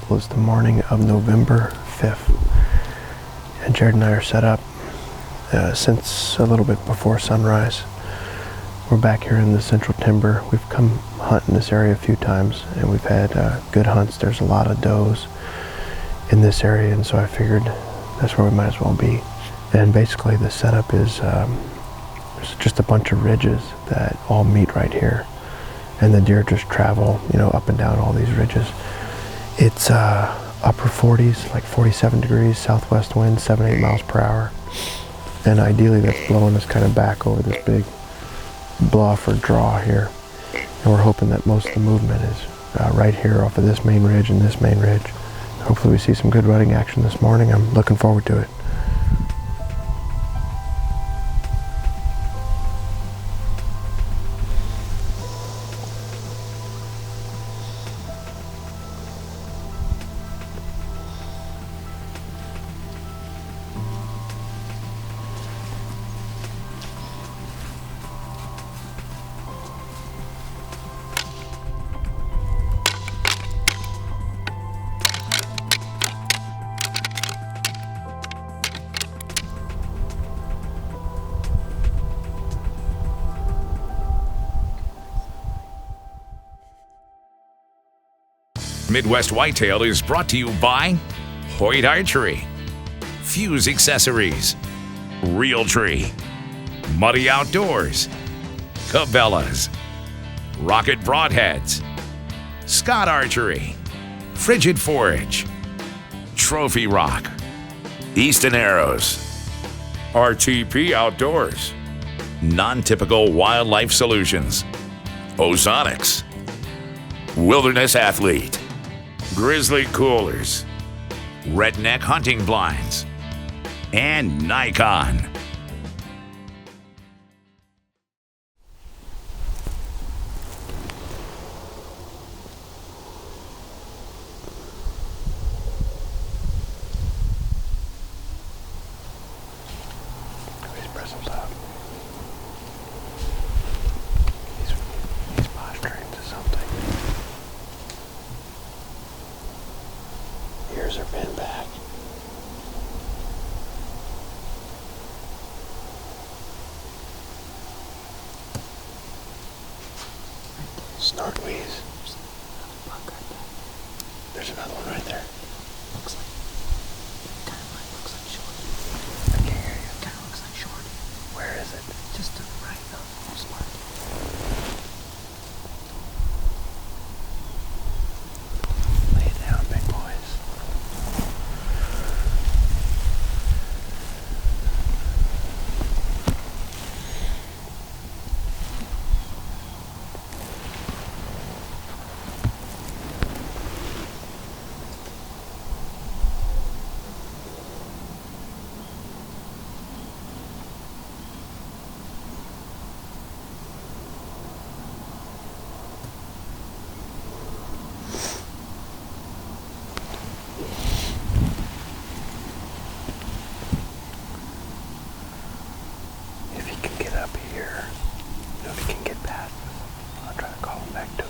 Well, it's the morning of November 5th, and Jared and I are set up since a little bit before sunrise. We're back here in the central timber. We've come hunt in this area a few times, and we've had good hunts. There's a lot of does in this area, and so I figured that's where we might as well be. And basically the setup is there's just a bunch of ridges that all meet right here, and the deer just travel, up and down all these ridges. It's upper 40s, like 47 degrees, southwest wind, 7-8 miles per hour. And ideally that's blowing us kind of back over this big bluff or draw here. And we're hoping that most of the movement is right here off of this main ridge and this main ridge. Hopefully we see some good rutting action this morning. I'm looking forward to it. Midwest Whitetail is brought to you by Hoyt Archery, Fuse Accessories, Realtree, Muddy Outdoors, Cabela's, Rocket Broadheads, Scott Archery, Frigid Forage, Trophy Rock, Easton Arrows, RTP Outdoors, Non-Typical Wildlife Solutions, Ozonics, Wilderness Athlete, Grizzly Coolers, Redneck Hunting Blinds, and Nikon. He's pressing up. He's posturing to something. Ears are bent back. Snort wheeze. There's another one right there. Looks like short. I can't hear you. Kind of looks like short. Where is it? Just to the right of the spot. Lay it down, big boys. If he can get up here, if he can get past us, I'll try to call him back to it.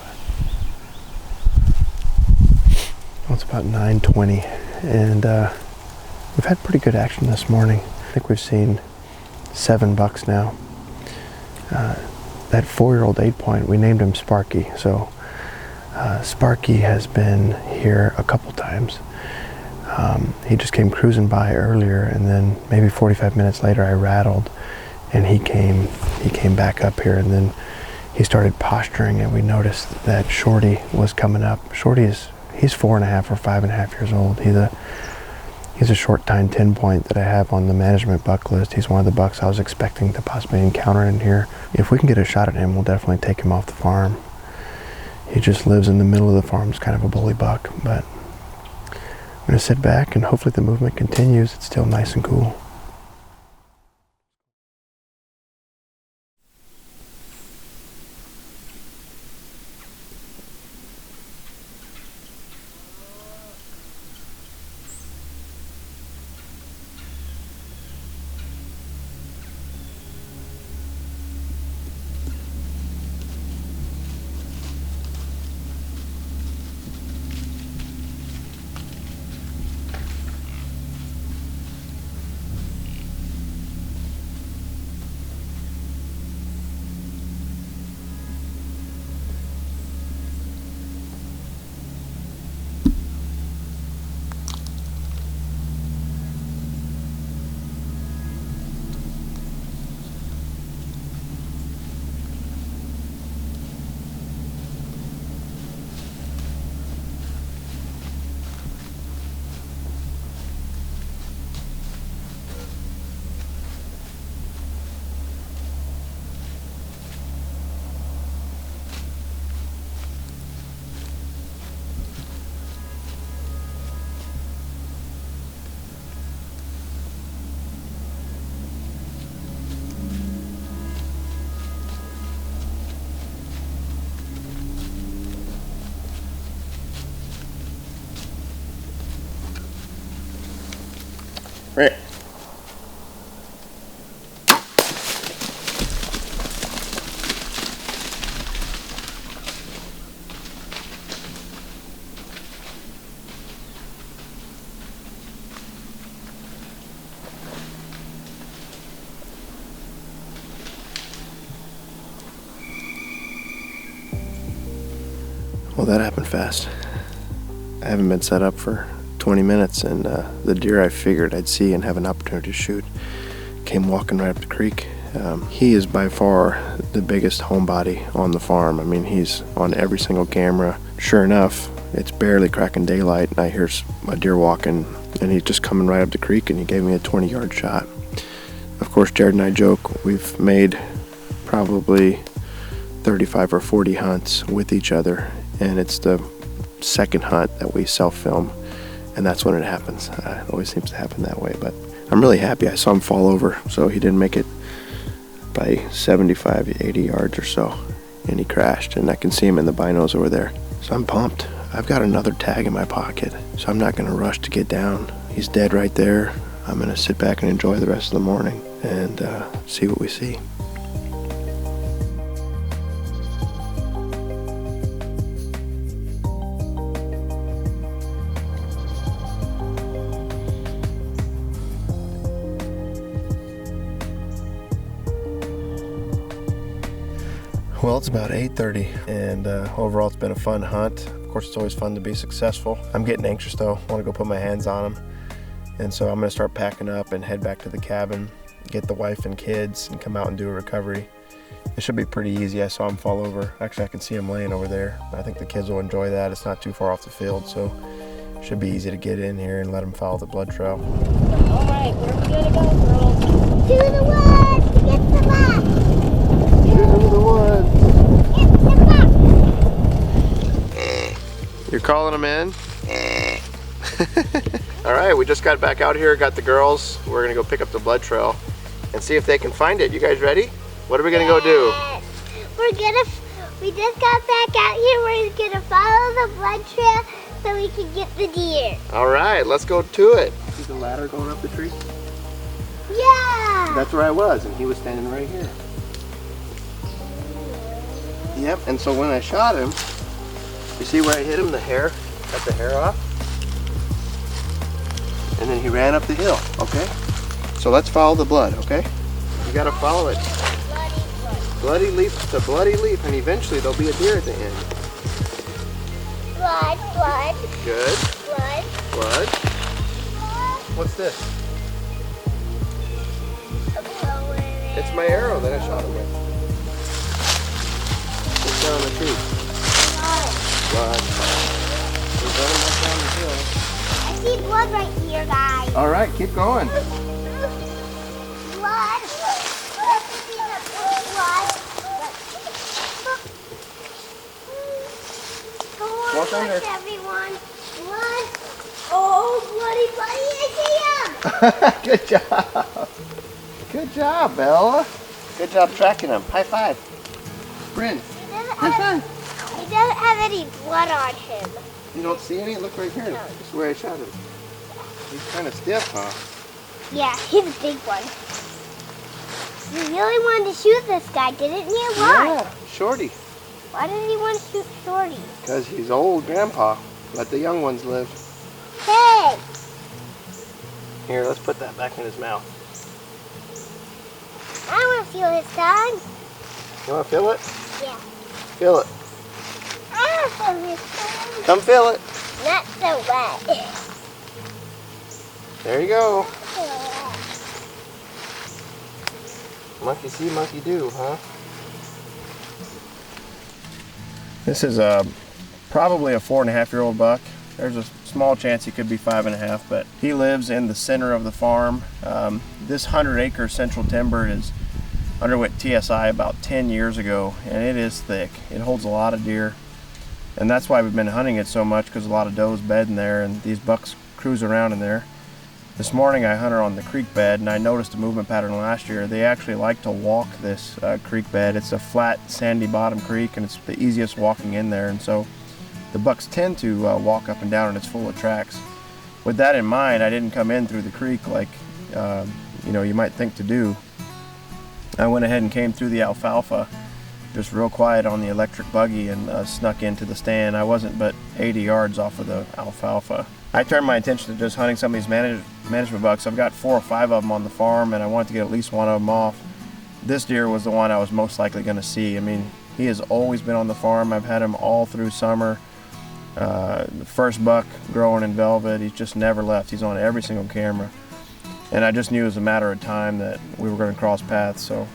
Well, it's about 9:20, and we've had pretty good action this morning. I think we've seen 7 bucks now. That 4-year-old 8-point, we named him Sparky. So Sparky has been here a couple times. He just came cruising by earlier, and then maybe 45 minutes later I rattled, and he came back up here, and then he started posturing, and we noticed that Shorty was coming up. Shorty he's 4.5 or 5.5 years old. He's a short tine 10-point that I have on the management buck list. He's one of the bucks I was expecting to possibly encounter in here. If we can get a shot at him, we'll definitely take him off the farm. He just lives in the middle of the farm. It's kind of a bully buck, but I'm gonna sit back and hopefully the movement continues. It's still nice and cool. Well, that happened fast. I haven't been set up for 20 minutes, and the deer I figured I'd see and have an opportunity to shoot came walking right up the creek. He is by far the biggest homebody on the farm. I mean, he's on every single camera. Sure enough, it's barely cracking daylight, and I hear a deer walking, and he's just coming right up the creek, and he gave me a 20-yard shot. Of course, Jared and I joke we've made probably 35 or 40 hunts with each other, and it's the second hunt that we self-film, and that's when it happens. It always seems to happen that way, but I'm really happy. I saw him fall over, so he didn't make it by 75, 80 yards or so, and he crashed, and I can see him in the binos over there. So I'm pumped. I've got another tag in my pocket, so I'm not going to rush to get down. He's dead right there. I'm going to sit back and enjoy the rest of the morning and see what we see. Well, it's about 8:30, and overall it's been a fun hunt. Of course, it's always fun to be successful. I'm getting anxious though. I want to go put my hands on them, and so I'm going to start packing up and head back to the cabin, get the wife and kids, and come out and do a recovery. It should be pretty easy. I saw him fall over. Actually, I can see him laying over there. I think the kids will enjoy that. It's not too far off the field, so it should be easy to get in here and let them follow the blood trail. All right, where are we gonna go, girls? To the woods to get the buck. To the woods. Get the buck. You're calling them in? All right, we just got back out here, got the girls. We're gonna go pick up the blood trail and see if they can find it. You guys ready? What are we gonna go do? We just got back out here. We're gonna follow the blood trail so we can get the deer. All right, let's go to it. See the ladder going up the tree? Yeah. That's where I was, and he was standing right here. Yep, and so when I shot him, you see where I hit him, the hair? Cut the hair off. And then he ran up the hill, okay? So let's follow the blood, okay? You gotta follow it. Bloody leaf to bloody leaf, and eventually there'll be a deer at the end. Blood, blood. Good. Blood. Blood. What's this? It's my arrow that I shot him with. It's down the tree. Blood. We're running back down the hill. I see blood right here, guys. All right, keep going. Blood. Walk under. Everyone. Blood. Oh, bloody, bloody, I see him. Good job. Good job, Bella. Good job tracking him. High five. Bryn. High five. He doesn't have any blood on him. You don't see any? Look right here. No. This is where I shot him. He's kind of stiff, huh? Yeah, he's a big one. You really wanted to shoot this guy, didn't you? Why? Yeah, Shorty. Why did he want to shoot Shorty? Because he's old grandpa. Let the young ones live. Hey! Here, let's put that back in his mouth. I want to feel his tongue. You want to feel it? Yeah. Feel it. I want to feel his tongue. Come feel it. Not so wet. There you go. Not so wet. Monkey see, monkey do, huh? This is probably a 4.5-year-old buck. There's a small chance he could be 5.5, but he lives in the center of the farm. This 100-acre central timber is underwent TSI about 10 years ago, and it is thick. It holds a lot of deer, and that's why we've been hunting it so much, because a lot of does bed in there, and these bucks cruise around in there. This morning I hunted on the creek bed, and I noticed a movement pattern last year. They actually like to walk this creek bed. It's a flat, sandy bottom creek, and it's the easiest walking in there, and so the bucks tend to walk up and down, and it's full of tracks. With that in mind, I didn't come in through the creek like you might think to do. I went ahead and came through the alfalfa, just real quiet on the electric buggy, and snuck into the stand. I wasn't but 80 yards off of the alfalfa. I turned my attention to just hunting some of these management bucks. I've got 4 or 5 of them on the farm, and I wanted to get at least one of them off. This deer was the one I was most likely going to see. I mean, he has always been on the farm. I've had him all through summer. The first buck growing in velvet, he's just never left. He's on every single camera. And I just knew it was a matter of time that we were going to cross paths. So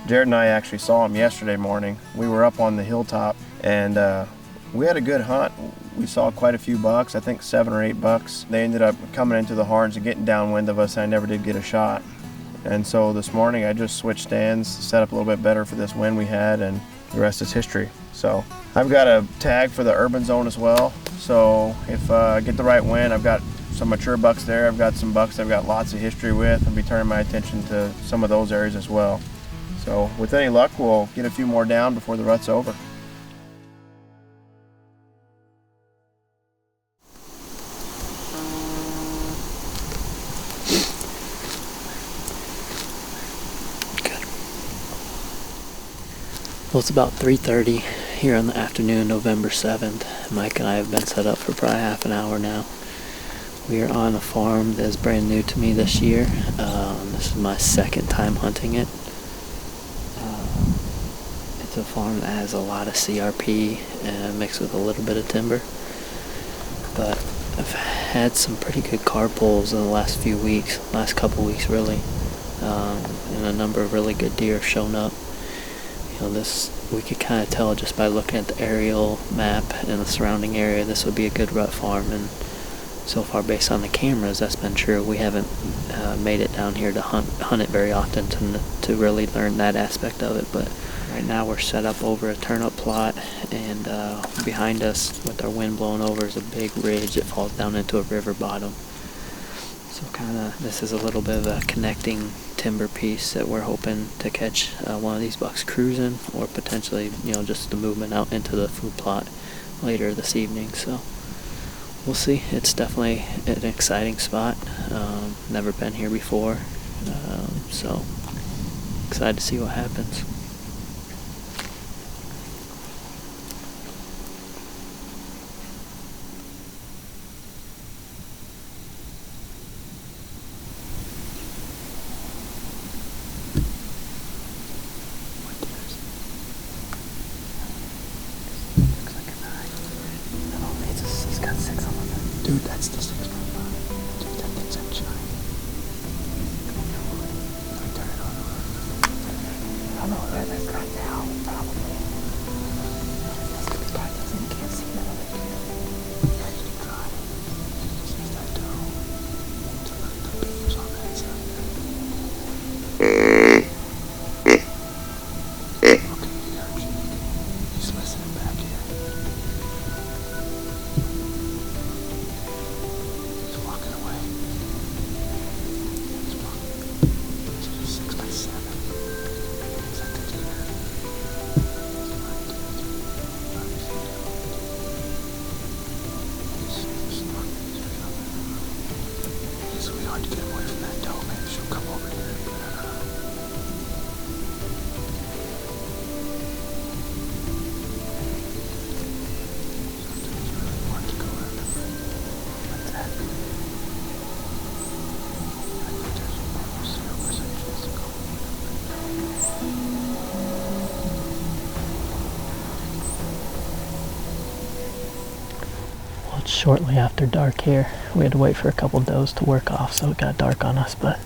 Jared and I actually saw him yesterday morning. We were up on the hilltop, and we had a good hunt. We saw quite a few bucks, I think 7 or 8 bucks. They ended up coming into the horns and getting downwind of us, and I never did get a shot. And so this morning I just switched stands, set up a little bit better for this wind we had, and the rest is history. So I've got a tag for the urban zone as well. So if I get the right wind, I've got some mature bucks there. I've got some bucks I've got lots of history with. I'll be turning my attention to some of those areas as well. So with any luck, we'll get a few more down before the rut's over. Well, it's about 3:30 here in the afternoon, November 7th. Mike and I have been set up for probably half an hour now. We are on a farm that's brand new to me this year. This is my second time hunting it. It's a farm that has a lot of CRP mixed with a little bit of timber. But I've had some pretty good car pulls in the last few weeks, last couple weeks really. And a number of really good deer have shown up. You know, this, we could kind of tell just by looking at the aerial map and the surrounding area, this would be a good rut farm. And so far, based on the cameras, that's been true. We haven't made it down here to hunt it very often to really learn that aspect of it. But right now we're set up over a turnip plot, and behind us, with our wind blowing over, is a big ridge that falls down into a river bottom. So kind of, this is a little bit of a connecting timber piece that we're hoping to catch one of these bucks cruising, or potentially, you know, just the movement out into the food plot later this evening. So we'll see. It's definitely an exciting spot. Never been here before, so excited to see what happens. Dude, that's the 6.5. Dude, that thing's outshine. Let me turn it on. I don't know where that's right now, probably. That's because it doesn't, you can't see that other deer. Yeah, you can try. Just use that dough to let the beams on that side. Okay, he heard you. He's listening back here. To get away from that doe, maybe she'll come over here. Sometimes you really want to go after her. What's that? I think there's almost 0% chance to go over there. Well, it's shortly after dark here. We had to wait for a couple does to work off, so it got dark on us, but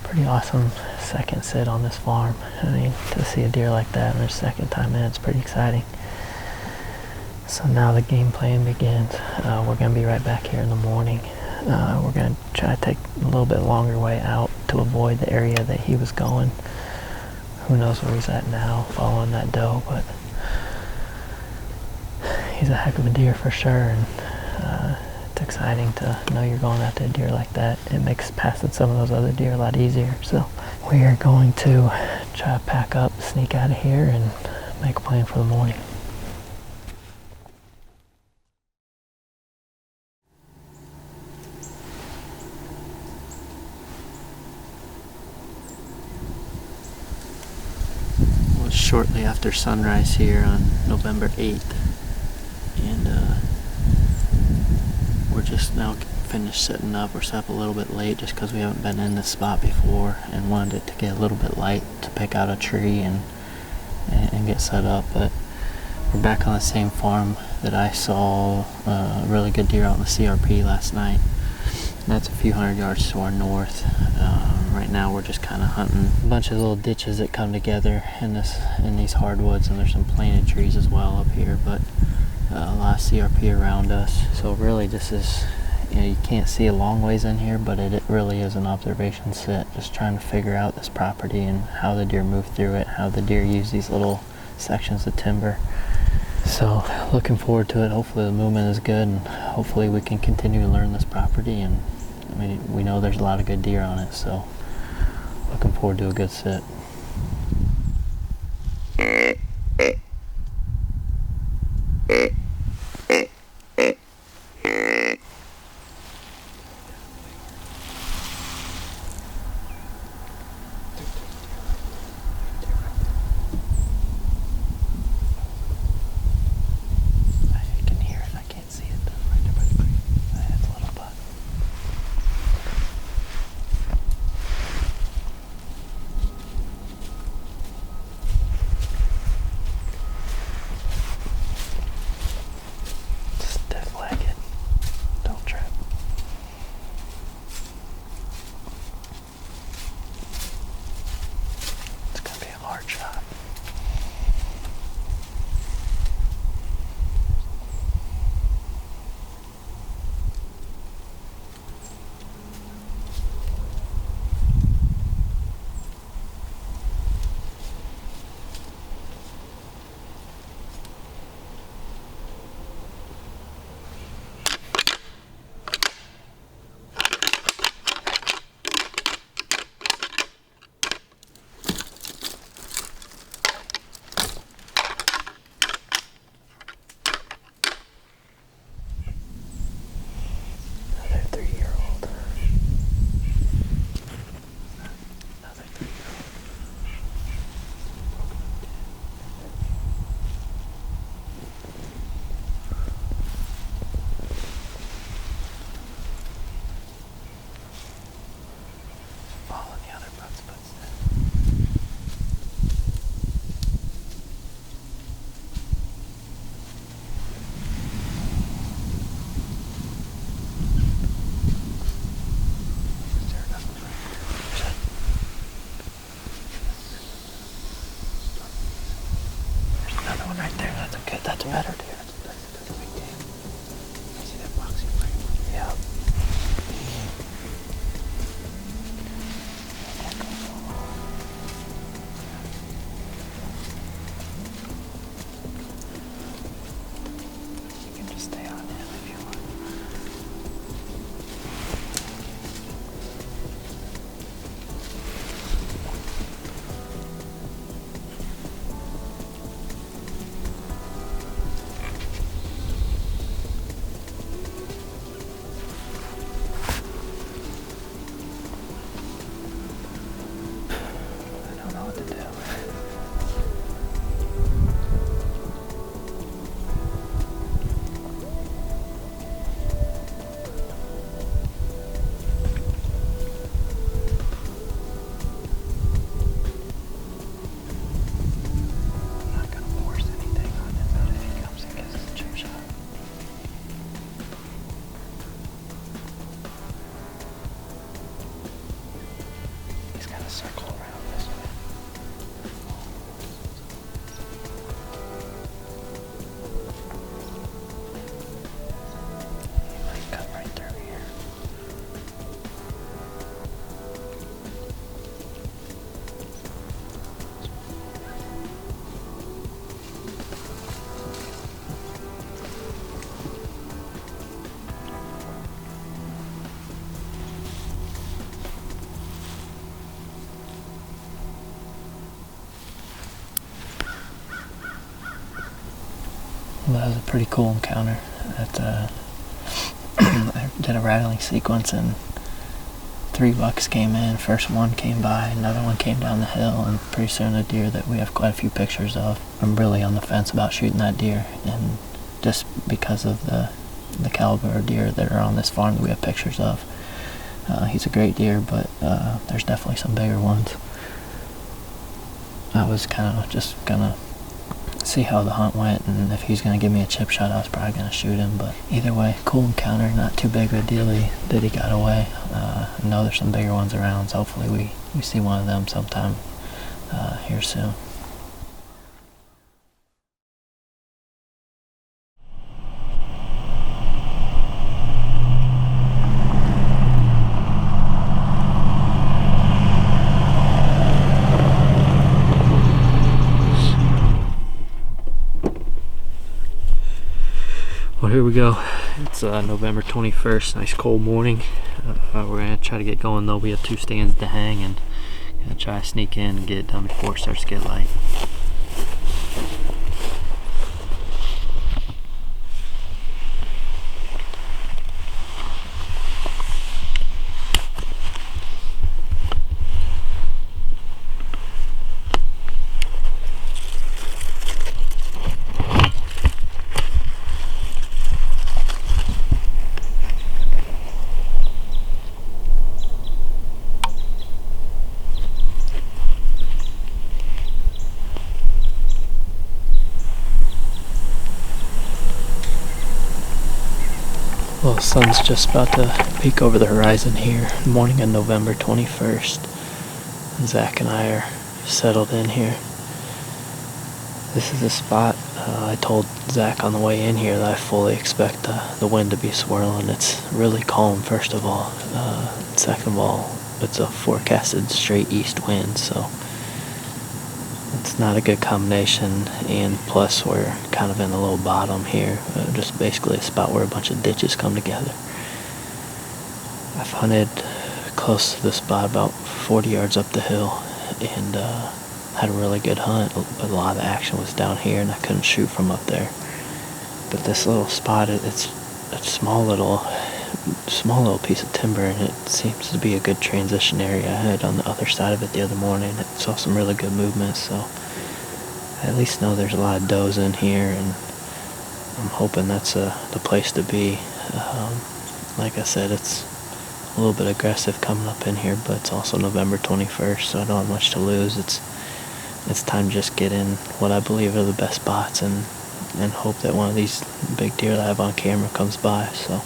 pretty awesome second sit on this farm. I mean, to see a deer like that in their second time in, it's pretty exciting. So now the game plan begins. We're going to be right back here in the morning. We're going to try to take a little bit longer way out to avoid the area that he was going. Who knows where he's at now, following that doe, but he's a heck of a deer for sure. And it's exciting to know you're going after a deer like that. It makes passing some of those other deer a lot easier. So we are going to try to pack up, sneak out of here, and make a plan for the morning. Well, it's shortly after sunrise here on November 8th. And we're just now finished setting up. We're set up a little bit late just because we haven't been in this spot before and wanted it to get a little bit light to pick out a tree and get set up. But We're back on the same farm that I saw a really good deer out in the CRP last night. That's a few hundred yards to our north. Right now we're just kind of hunting a bunch of little ditches that come together in these hardwoods, and there's some planted trees as well up here, but a lot of CRP around us. So really this is, you can't see a long ways in here, but it really is an observation sit, just trying to figure out this property and how the deer move through it, how the deer use these little sections of timber. So looking forward to it. Hopefully the movement is good, and hopefully we can continue to learn this property, and we know there's a lot of good deer on it, so looking forward to a good sit. That's better, dude. That's a big deal. I see that boxing frame. Yeah. You can just stay on him if you want. Circle around this way. You might cut right through here. That was a pretty cool encounter. I did a rattling sequence and 3 bucks came in. First one came by, another one came down the hill, and pretty soon a deer that we have quite a few pictures of. I'm really on the fence about shooting that deer, and just because of the caliber of deer that are on this farm that we have pictures of. He's a great deer, but there's definitely some bigger ones. I was kind of just gonna see how the hunt went, and if he's going to give me a chip shot, I was probably going to shoot him. But either way, cool encounter, not too big of a deal that he got away. I know there's some bigger ones around, so hopefully we see one of them sometime here soon. Well, here we go. It's November 21st, nice cold morning. We're gonna try to get going though. We have 2 stands to hang and gonna try to sneak in and get it done before it starts to get light. Well, the sun's just about to peek over the horizon here. Morning of November 21st. Zach and I are settled in here. This is a spot I told Zach on the way in here that I fully expect the wind to be swirling. It's really calm, first of all. Second of all, it's a forecasted straight east wind, so it's not a good combination, and plus we're kind of in a low bottom here, just basically a spot where a bunch of ditches come together. I've hunted close to the spot, about 40 yards up the hill, and had a really good hunt, but a lot of the action was down here and I couldn't shoot from up there. But this little spot, it's a small little piece of timber, and it seems to be a good transition area. I had on the other side of it the other morning. I saw some really good movement, so I at least know there's a lot of does in here, and I'm hoping that's the place to be. Like I said, it's a little bit aggressive coming up in here, but it's also November 21st, so I don't have much to lose. It's time to just get in what I believe are the best spots and hope that one of these big deer that I have on camera comes by. So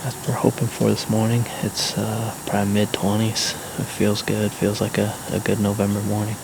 that's what we're hoping for this morning. It's probably mid-20s. It feels good. Feels like a good November morning.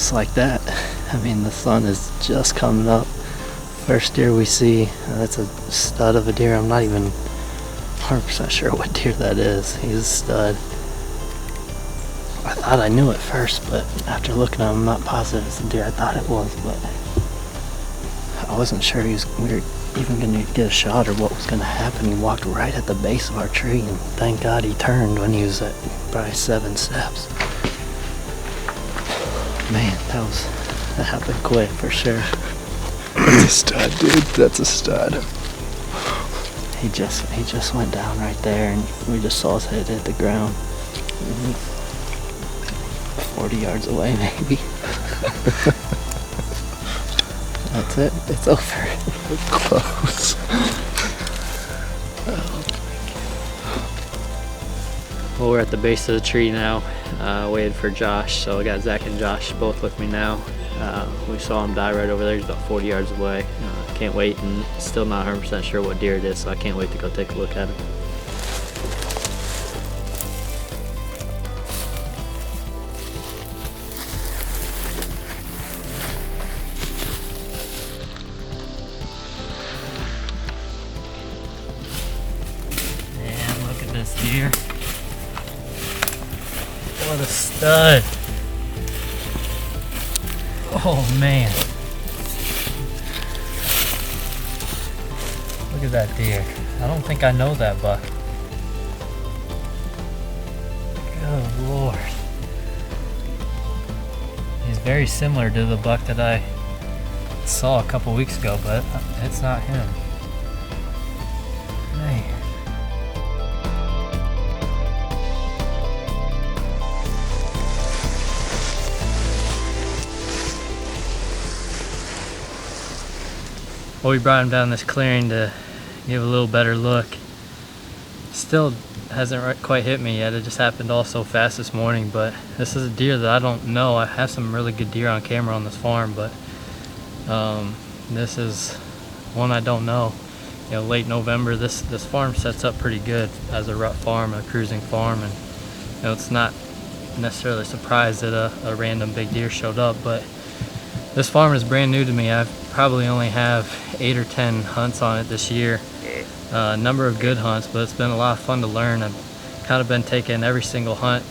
just like that. I mean, the sun is just coming up. First deer we see, that's a stud of a deer. I'm not even 100% sure what deer that is. He's a stud. I thought I knew at first, but after looking at him, I'm not positive it's the deer I thought it was, but I wasn't sure we were even going to get a shot or what was going to happen. He walked right at the base of our tree, and thank God he turned when he was at probably 7 steps. Man, that happened quick for sure. That's a stud, dude. That's a stud. He just went down right there, and we just saw his head hit the ground. 40 yards away, maybe. That's it. It's over. Close. Well, we're at the base of the tree now, waiting for Josh. So I got Zach and Josh both with me now. We saw him die right over there. He's about 40 yards away. Can't wait, and still not 100% sure what deer it is, so I can't wait to go take a look at him. Man, look at this deer. What a stud. Oh man. Look at that deer. I don't think I know that buck. Good Lord. He's very similar to the buck that I saw a couple weeks ago, but it's not him. Man. Well, we brought him down this clearing to give a little better look. Still hasn't quite hit me yet. It just happened all so fast this morning, but this is a deer that I don't know. I have some really good deer on camera on this farm, but this is one I don't know. You know, late November, this farm sets up pretty good as a rut farm, a cruising farm, and you know, it's not necessarily surprised that a random big deer showed up, but this farm is brand new to me. I probably only have 8 or 10 hunts on it this year. A number of good hunts, but it's been a lot of fun to learn. I've kind of been taking every single hunt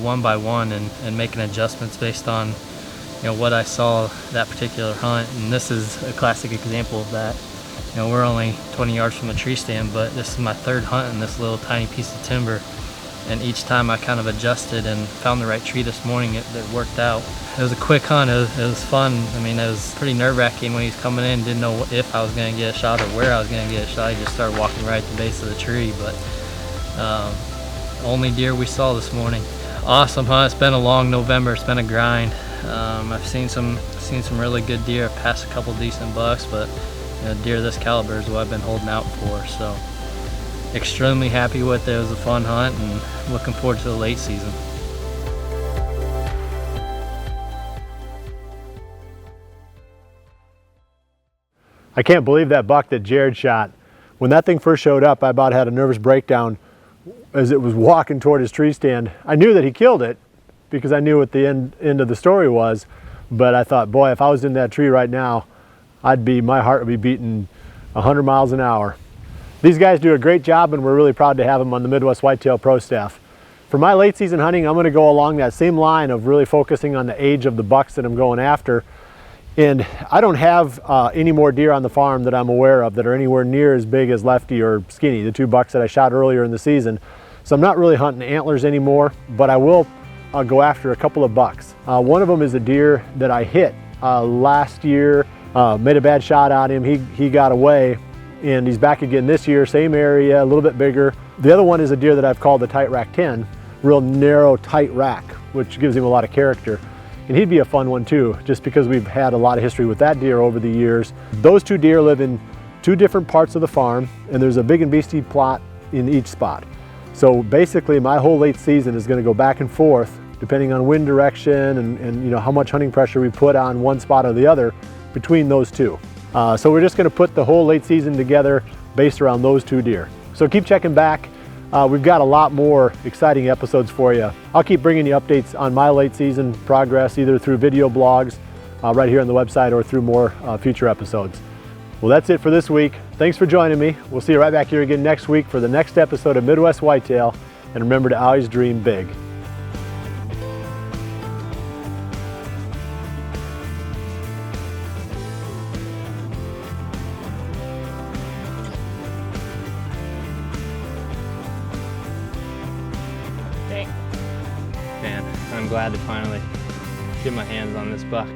one by one and making adjustments based on what I saw that particular hunt. And this is a classic example of that. You know, we're only 20 yards from a tree stand, but this is my 3rd hunt in this little tiny piece of timber. And each time I kind of adjusted and found the right tree this morning, it worked out. It was a quick hunt. It was fun. I mean, it was pretty nerve-wracking when he was coming in. Didn't know if I was going to get a shot or where I was going to get a shot. He just started walking right at the base of the tree. But only deer we saw this morning. Awesome hunt. It's been a long November. It's been a grind. I've seen some really good deer. I've passed a couple decent bucks, but deer this caliber is what I've been holding out for. So extremely happy with it. It was a fun hunt and looking forward to the late season. I can't believe that buck that Jared shot. When that thing first showed up, I about had a nervous breakdown as it was walking toward his tree stand. I knew that he killed it because I knew what the end of the story was, but I thought, boy, if I was in that tree right now, my heart would be beating 100 miles an hour. These guys do a great job, and we're really proud to have them on the Midwest Whitetail Pro staff. For my late season hunting, I'm going to go along that same line of really focusing on the age of the bucks that I'm going after. And I don't have any more deer on the farm that I'm aware of that are anywhere near as big as Lefty or Skinny, the 2 bucks that I shot earlier in the season. So I'm not really hunting antlers anymore, but I will go after a couple of bucks. One of them is a deer that I hit last year, made a bad shot on him. He got away, and he's back again this year, same area, a little bit bigger. The other one is a deer that I've called the tight rack 10, real narrow, tight rack, which gives him a lot of character. And he'd be a fun one too, just because we've had a lot of history with that deer over the years. Those 2 deer live in 2 different parts of the farm, and there's a big and beastie plot in each spot. So basically my whole late season is going to go back and forth depending on wind direction and how much hunting pressure we put on one spot or the other between those 2. So we're just going to put the whole late season together based around those 2 deer. So keep checking back. We've got a lot more exciting episodes for you. I'll keep bringing you updates on my late season progress, either through video blogs right here on the website or through more future episodes. Well, that's it for this week. Thanks for joining me. We'll see you right back here again next week for the next episode of Midwest Whitetail. And remember to always dream big. Man, I'm glad to finally get my hands on this buck.